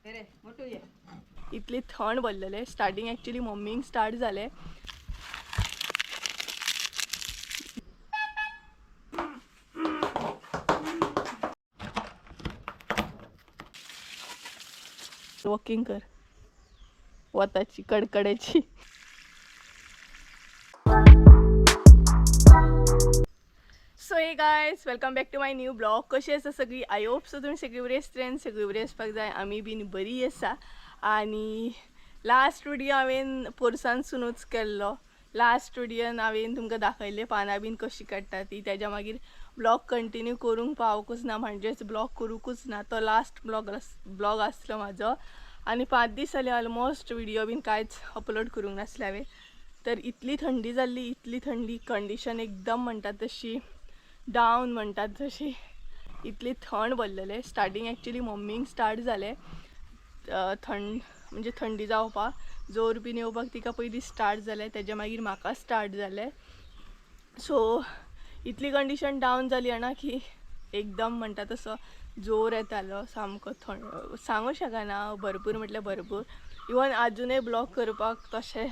इतली थंड भरलेले starting actually मम्मींक स्टार्ट झाले वॉकिंग कर वताची कडकड्याची. सो हे guys welcome back to my new blog. कशी आसा सगळी? आय होप सो तुम्ही सगळी बरी आसतली, सगळी बरी आसपाक जाय. आमी बीन बरी आसा. आणि लास्ट व्हिडिओ हांवें पोरसानसूनच केल्लो. लास्ट व्हिडिओन हांवें तुमकां दाखयले पानां बीन कशी काडटा ती. तेज्या मागीर ब्लॉग कंटिन्यू करूंक पावकूच ना, म्हणजेच ब्लॉग करूंकूच ना. तो लास्ट ब्लॉग आसलो म्हाजो. आणि 5 दीस जाले ऑलमोस्ट व्हिडिओ बीन कांयच अपलोड करूंक नासले हांवें. तर इतली थंडी जाल्ली, इतली थंडी, कंडिशन एकदम म्हणटात तशी डाऊन म्हणटात तशी. इतली थंड भरलेले स्टार्टिंग ॲक्च्युली मम्मींक स्टार्ट झाले थंड म्हणजे थंडी जावपाक, जोर बीन येवपाक तिका पयलीं स्टार्ट जाले, तेज्या मागीर म्हाका स्टार्ट जाले. सो इतली कंडिशन डाऊन जाली ना की एकदम म्हणटा तसो जोर येतालो सामको. थंड सांगू शकना, भरपूर म्हटल्यार भरपूर. इवन आजुनूय ब्लॉग करपाक तशें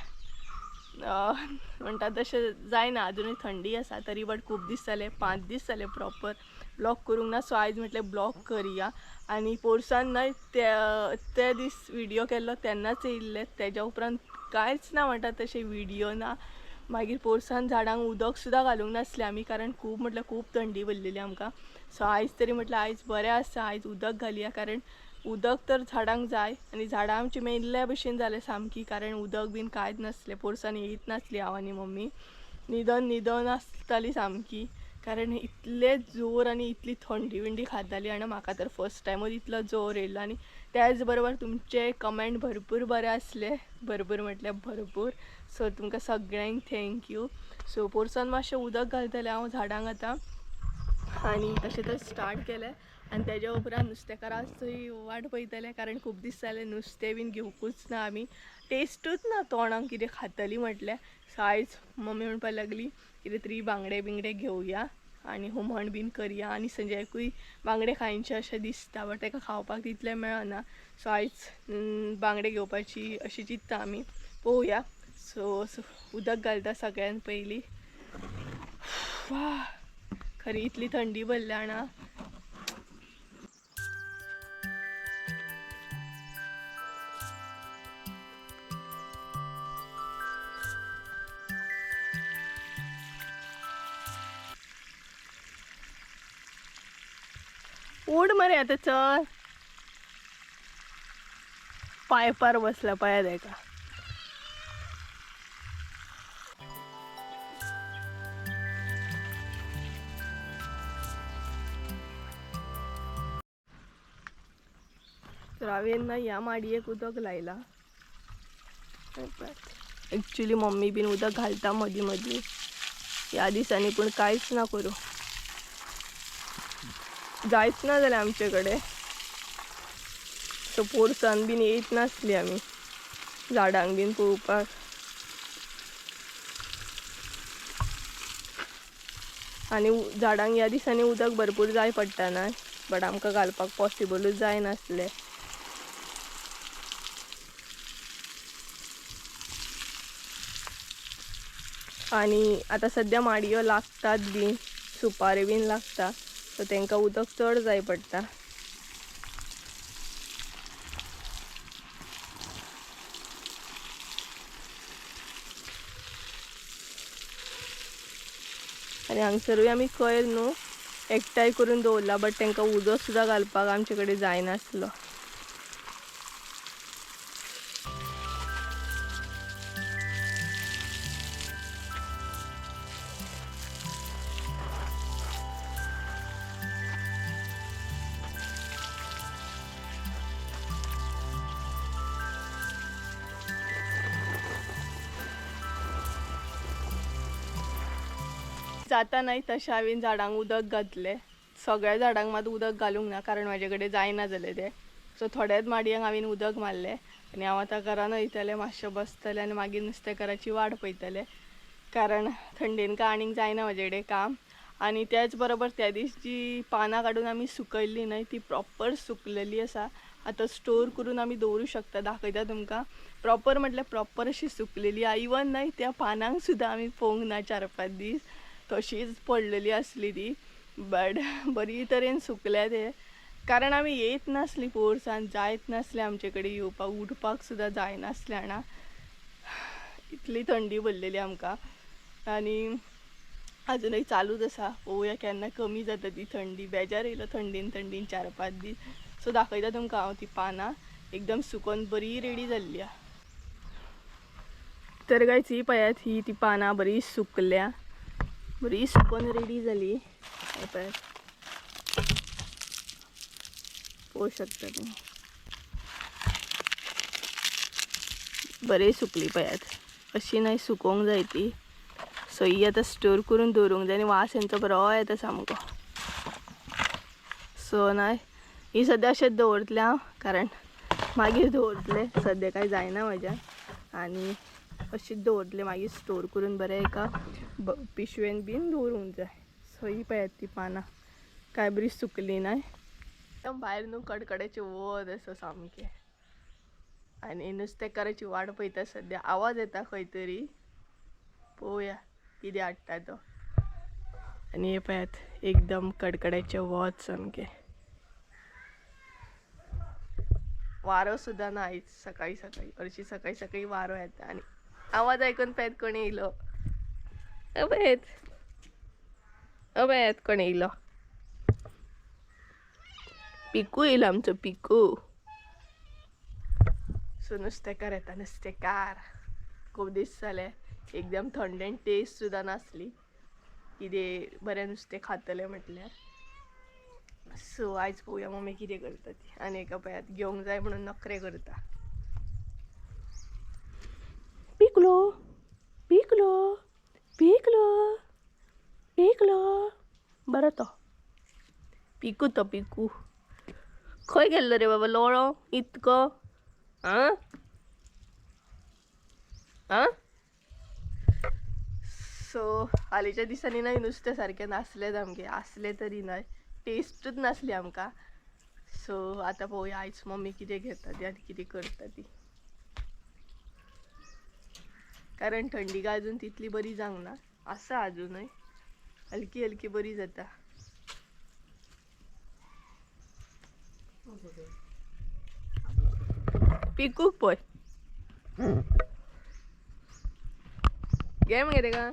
म्हणटा तशें जायना, अजुनूय थंडी आसा. तरी बट खूब दीस जाले, 5 दीस जाले प्रॉपर ब्लॉग करूंक ना. सो आयज म्हटलें ब्लॉग करुया. आणि पोरसान न्हय ते दीस व्हिडिओ केल्लो तेन्नाच येयल्ले, तेज्या उपरांत कांयच ना म्हणटा तशें व्हिडिओ ना. मागीर पोरसान झाडांक उदक सुद्दां घालूंक नासलें आमी, कारण खूब म्हटल्यार खूब थंडी भरलेली आमकां. सो आयज तरी म्हटल्यार आयज बरें आसा, आयज उदक घालया, कारण उदक तर झाडांक जाय. आणि झाडां आमची मेल्ल्या भशेन जाले सामकी, कारण उदक बीन कांयच नासलें. पोरसान येयत नासली हांव आनी मम्मी, न्हिदोन आसताली सामकी, कारण इतले जोर आणि इतली थंडी विंडी खाताली. आणि म्हाका तर फर्स्ट टायमूच इतलो जोर येयल्लो. आणि त्याच बरोबर तुमचे कमेंट भरपूर बरे आसले, भरपूर म्हटल्यार भरपूर. सो तुमकां सगळ्यांक थँक्यू. सो पोरसान मातशें उदक घालतलें हांव झाडांक आतां, आणि तशें तर स्टार्ट केलें. आणि तेज्या उपरांत नुस्तेकारां थंय वाट पळयतलें, कारण खूब दीस जाले नुस्तें बीन घेवकूच ना आमी. टेस्टूच ना तोंडाक कितें खातली म्हटलें. सो आयज मम्मी म्हणपाक लागली कितें तरी बांगडे बिंगडे घेवया आणि हुमण बीन करया. आणि संजयकूय बांगडे खायचे अशें दिसता, बट ताका खावपाक तितलें मेळना. सो आयज बांगडे घेवपाची अशी चिंतता आमी, पळोवया. सो उदक घालता सगळ्यान पयलीं. वा, खरी इतली थंडी भरल्या ना. उड मरे आता, चल. पाय पार बसला पायात एका. तर हांवें ना ह्या माडयेक उदक लायला. ॲक्च्युली मम्मी बीन उदक घालता मदीं मदीं ह्या दिसांनी, पूण कांयच ना करूं, जायच ना जाल्यार आमचे कडेन. सो पोरसान बीन येयत नासली आमी झाडांक बीन पळोवपाक. आणि झाडांक ह्या दिसांनी उदक भरपूर जाय पडटा ना, बट आमकां घालपाक पॉसिबलूच जाय नासलें. आणि आता सध्या माडयो लागतात बीन, सुपारी बीन लागता, सो तांकां उदक चड जाय पडटा. आणि हांगसरूय आमी कोयर न्हू एकठांय करून दवरला, बट तांकां उदक सुद्दां घालपाक आमचे कडेन जायनासलो. जाता नाही तशें हांवें झाडांक उदक घातलें. सगळ्या झाडांक मात उदक घालूंक ना, कारण म्हाजे कडेन जायना जालें तें. सो थोड्याच माडयांक हांवें उदक मारलें. आणि हांव आतां घरान वयतलें, मातशें बसतलें आनी मागीर नुस्तेकाराची वाट पळयतलें, कारण थंडेन काय आनीक जायना म्हाजे कडेन काम. आणि त्याच बरोबर त्या दीस जी पानां काडून आमी सुकयल्ली न्हय ती प्रॉपर सुकलेली आसा. आता स्टोर करून आम्ही दवरू शकता. दाखयता तुमकां प्रॉपर म्हटल्यार प्रॉपर अशी सुकलेली. इवन नाही त्या पानांक सुद्दां आमी पळोवंक ना 4-5 दीस तशीच पडलेली असली ती. बट बरी तरेन सुकल्या ते, कारण आमी येत नासली पोरसान, जायत नासले आमचे कडेन येवपाक, उठपाक सुद्दां जायनासलें हांगा. इतली थंडी भरलेली आमकां आणि अजूनही चालूच आसा. पळोवया केन्ना कमी जाता ती थंडी. बेजार येयलो थंडीन 4-5 दीस. सो दाखयता तुमकां हांव ती पानां एकदम सुकोन बरी रेडी जाल्ली. तर गायज ही पळयात, ही ती पानां बरी सुकल्या, बरी सुकोन रेडी जाली. हे पळयात, पळोवंक शकता तुम्ही, बरे सुकली पळयात. अशी नाही सुकोवंक जाय ती. सो ही आतां स्टोर करून दवरूंक जाय आनी वास हेंचो बरो येता सामको. सो नाही ही सद्या अशेंच दवरतलें हांव, कारण मागीर दवरतलें, सद्या कांय जायना म्हज्यान. आनी अशीच दवरतलें, मागीर स्टोर करून बरें एका पिशवेन बीन दवरूंक जाय. सो ही पळयात ती पानां काय बरी सुकली नाय. एकदम भायर न्हू कडकड्याचे वत असो सामकें. आनी नुस्तेकाराची वाट पळयता सद्या. आवाज येता खंय तरी, पळोवया कितें हाडटा तो. आनी हे पळयात एकदम कडकड्याचे वत सामकें. वारो सुद्दां ना आयज सकाळी सकाळी. हरशी सकाळी सकाळी वारो येता आनी आवाज आयकून पळयात कोण येयलो. पळयात कोण येयलो. पिकू येयलो आमचो पिकू. सो नुस्तेकार येता, नुस्तेकार. खूब दीस जाले, एकदम थंड आनी टेस्ट सुद्दां नासली. कितें बरें नुस्तें खातलें म्हटल्यार. सो आयज पळोवया मम्मी कितें करता ती. आनी एका पळयात घेवंक जाय म्हणून नखरे करता. पिकलो पिकलो पिकलो पिकलो. बरो तो पिकू, तो पिकू खंय गेल्लो रे बाबा लोळो इतको. आं आं सो हालींच्या दिसांनी न्हय नुस्तें सारकें नासलें सामकें. आसलें तरी न्हय, टेस्टूच नासली आमकां. सो आतां पळोवया आयज मम्मी कितें घेता ती आनी कितें करता ती. कारण थंडी काय अजून तितली बरी जावंक ना. आसा अजूनय हलकी हलकी बरी जाता. पिकूक पळय, घे मगे तेका,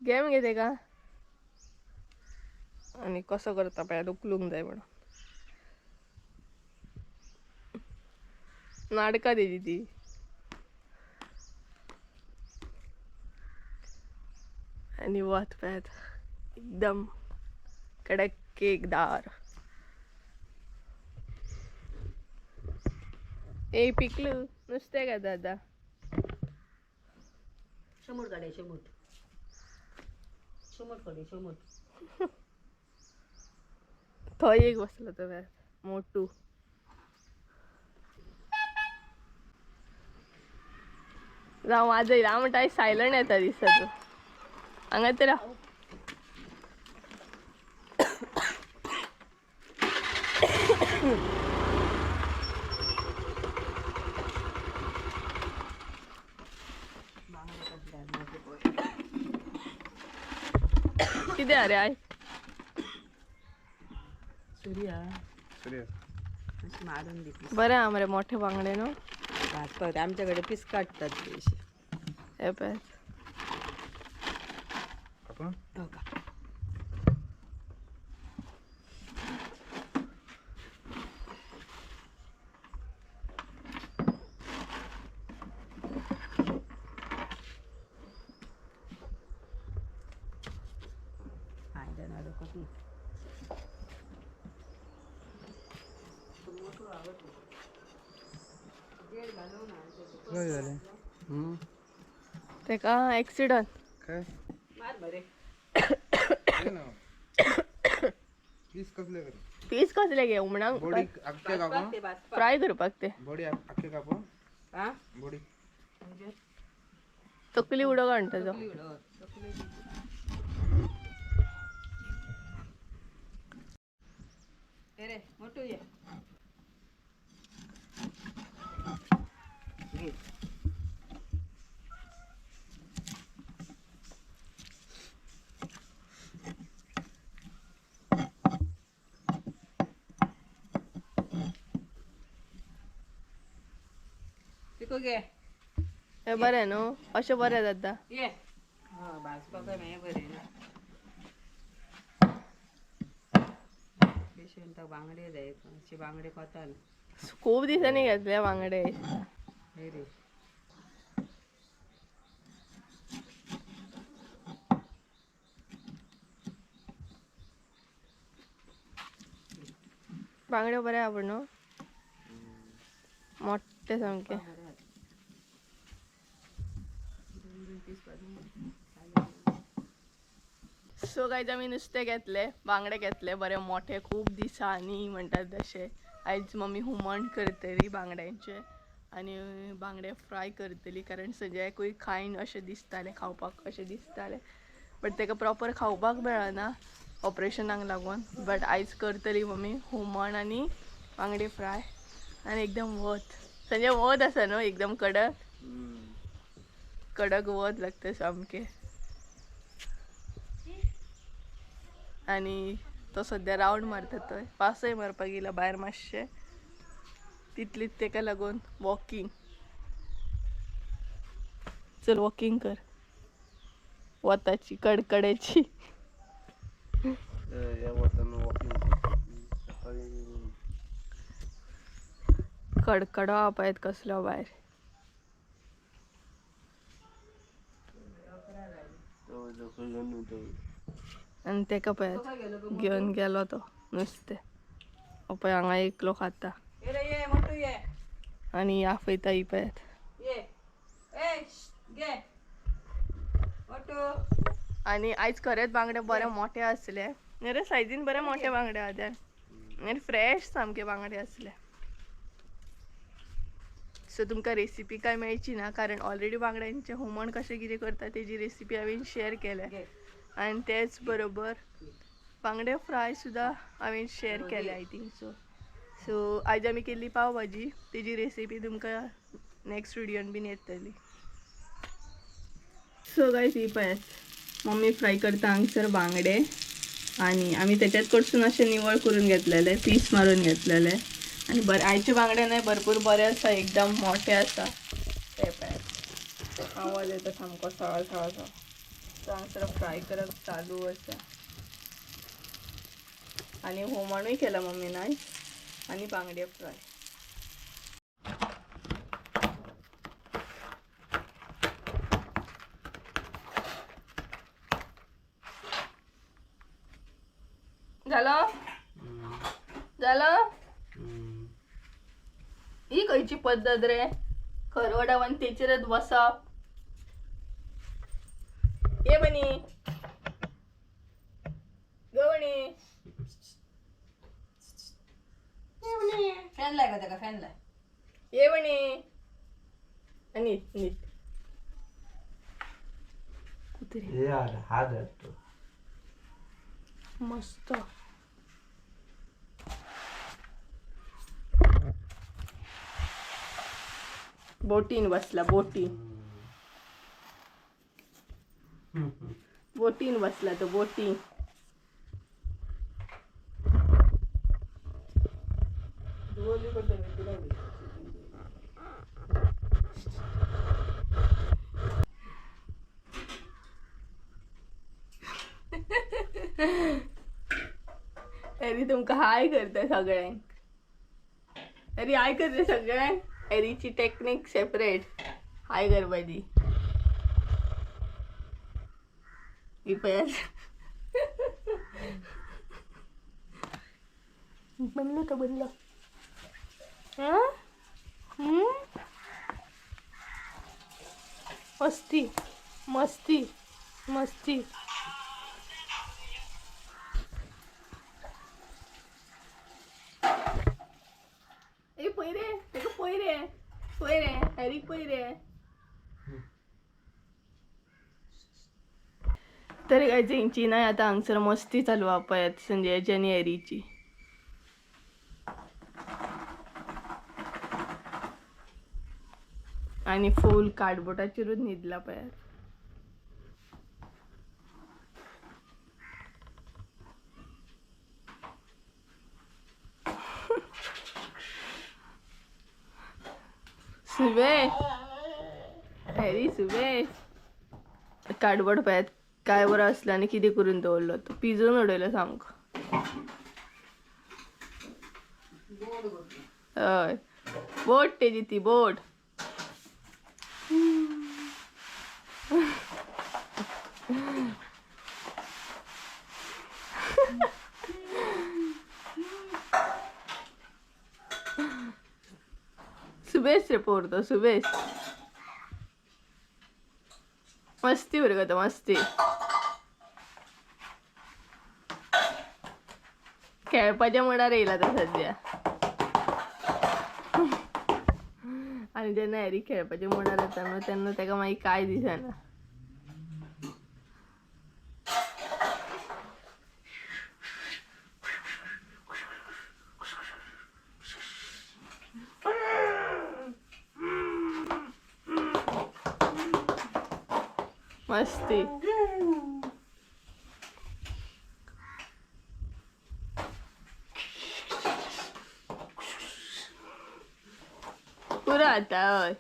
घे मगे तेका. आनी कसो करता पळयात, उखलूंक जाय म्हणून. नाटकां तेजी ती. आनी वत पळयात एकदम कडकेदार. ए पिकलू नुस्तें घेता आतां. शेमूट काडे शेमूट शेमूट काडे शेमूट. थंय एक बसलो तो मोटू. जावं वाजयला हांव म्हणटा सायलंट येता दिसता तो. हांगा तर किती अरे आय सूर्या मारून दिली. बरें हा मरे मोठे बांगडे न्हू. भाजपाक आमच्याकडे पीस काडटात ते अशे. हे पळय हो का. तेका ॲक्सिडंट. काय मार बरे. पीस कसले करू? पीस कसले घे हुमणाक बॉडी अख्खे कापू. फ्राय करपाक ते. बॉडी अख्खे कापू. हा बॉडी तकली उडो काढ ताजो. ये रे मोठू ये घे. पिको घे हे बरें न्हू अशें बरें जाता. ये हय भाजपाक हें बरें ना पेशंटाक बांगडे जाय अशी बांगडे कोता ना खूब दिसांनी घेतले बांगडे. हे रे बांगडे बरे आहा पूण न्हू मोठे सामके. सो गायज आमी नुस्तें घेतले बांगडे घेतले बरे मोठे खूब दिसांनी म्हणटात तशे. आयज मम्मी हुमण करतली बांगड्यांचे आनी बांगडे फ्राय करतली कारण सगळ्याकूय खायन अशें दिसतालें खावपाक अशें दिसतालें बट ताका प्रॉपर खावपाक मेळना ऑपरेशनाक लागून. बट आयज करतली मम्मी हुमण आनी बांगडे फ्राय आनी एकदम वत संजय वत आसा न्हू एकदम कडक कडक वत लागता सामकें. आनी तो सद्या रावंड मारता थंय पासय मारपाक गेला भायर मातशें तितलीच ताका लागून वॉकिंग. चल वॉकिंग कर वताची कडकड्याची. कडकडो हा पळयत कसलो भायर. आनी ताका पळयत घेवन गेलो तो नुस्तें हो पळय हांगा एकलो खाता ये रे ये मोठू ये आनी आफयता ही पळयत. ये ए घे मोठू आनी आयज खरेंच बांगडे बरे मोठे आसले रे सायजीन बरे मोठे बांगडे आहा आनी फ्रेश सामके बांगडे आसले. सो तुमकां रेसिपी काय मेळची ना कारण ऑलरेडी बांगड्यांचे हुमण कशें कितें करता तेजी रेसिपी हांवें शेअर केल्या आनी तेच बरोबर बांगडे फ्राय सुद्दां हांवें शेअर केले आय थिंक सो. सो आयज आमी केल्ली पाव भाजी तेजी रेसिपी तुमकां नेक्स्ट व्हिडियोन बीन येतली. सो गायज ही पळयात मम्मी फ्राय करता हांगसर बांगडे आनी आमी तेच्यात कडसून अशें निवळ करून घेतलेले पीस मारून घेतलेले आनी बरे आयचे बांगडे न्हय भरपूर बरे आसा एकदम मोठे आसा. ते पळयात आवाज येता सामको सळ सळ सळ. सो हांगसर फ्राय करप चालू आसा आनी हुमणूय केला मम्मीन आयज आनी बांगडे फ्राय. झालं झालं ही खंयची पद्धत रे खरवड्यावन तेचेरच बसप. ये बनी गवणी फॅन लाय का त्याका फॅन लाय ये बनी नीट नीट कुत्रे मस्त. बोटीन बसला बोटीन बोटीन बसला तो बोटीन. एरी तुमका हाय करता सगळ्यांक. एरी हाय करता सगळ्यांक. एरीची टेक्निक सेपरेट हाय करपाची. ही पळय बनलो तो बनलो. मस्ती मस्ती मस्ती. ए पयरे तेका पयरे पयरे हॅरी पयरे. तरी काय जेंची नाही आता हांगसर मस्ती चालू हा पळयात संजयाची आनी हॅरीची. आणि फुल कार्डबोर्डाचेरूच न्हिदला पळय. सुबेश हॅरी सुबेश कार्डबोर्ड पळयात काय बरं असलं आणि किती करून दवरलो तो पिजून उडयलो सामको. हय बोट तेजी ती बोट. सुबेश रे पोरतो सुबेश. मस्ती बरं का मस्ती. खेळपाच्या मुडार येईल आता सध्या. आणि जेन्ना हॅरी खेळपाच्या मुडार येता न्हू तेन्ना तेका मागीर काय दिसना. मस्ती. पुरा आता हय.